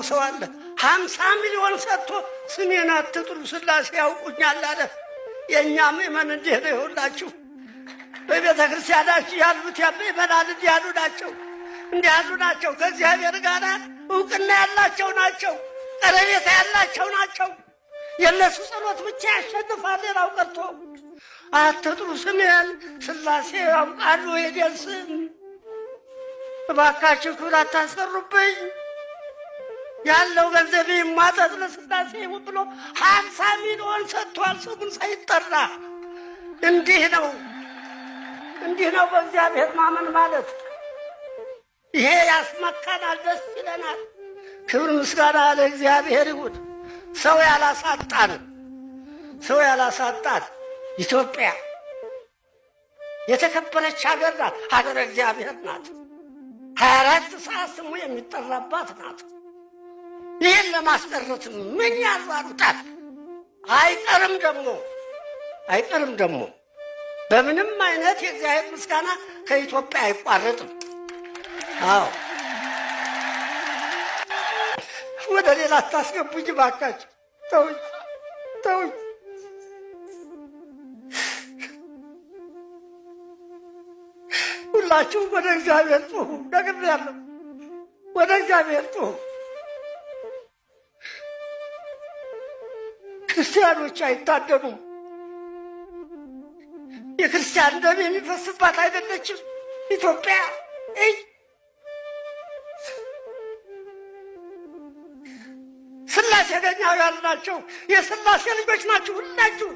ሰው አለ 50 ሚሊዮን ሰጥቶ ስሜን አትጥሩ ስላሴ ያውቁኛል አለ። የእኛ ምእመን እንዲህ ነው ይሁላችሁ። በቤተ ክርስቲያናችን ያሉት ምእመናን እንዲህ ያሉ ናቸው፣ እንዲህ ያሉ ናቸው። ከእግዚአብሔር ጋር እውቅና ያላቸው ናቸው፣ ቀረቤታ ያላቸው ናቸው። የእነሱ ጸሎት ብቻ ያሸንፋል። ሌላው ቀርቶ አትጥሩ ስሜን ስላሴ ያውቃሉ የኔን ስም። እባካችሁ ክብር አታስቀሩብኝ። ያለው ገንዘብ ማጠጥ ለስላሴ ይሁን ብሎ 50 ሚሊዮን ሰጥቷል ስሙን ሳይጠራ። እንዲህ ነው በእግዚአብሔር ማመን ማለት። ይሄ ያስመካናል፣ ደስ ይለናል። ክብር ምስጋና ለእግዚአብሔር ይሁን። ሰው ያላሳጣን ኢትዮጵያ የተከበረች ሀገር ናት። ሀገረ እግዚአብሔር ናት። 24 ሰዓት ስሙ የሚጠራባት ናት። ይህን ለማስቀረት ምን ያዟሩታል? አይቀርም ደግሞ በምንም አይነት የእግዚአብሔር ምስጋና ከኢትዮጵያ አይቋረጥም። አዎ ወደ ሌላ አታስገቡኝ ባካችሁ። ተውኝ። ሁላችሁም ወደ እግዚአብሔር ጩኹ። ደግሜያለሁ፣ ወደ እግዚአብሔር ጩኹ። ክርስቲያኖች አይታደኑም። የክርስቲያን ደም የሚፈስባት አይደለችም ኢትዮጵያ። ስላሴ ገኛው ያልናቸው የስላሴ ልጆች ናችሁ ሁላችሁ።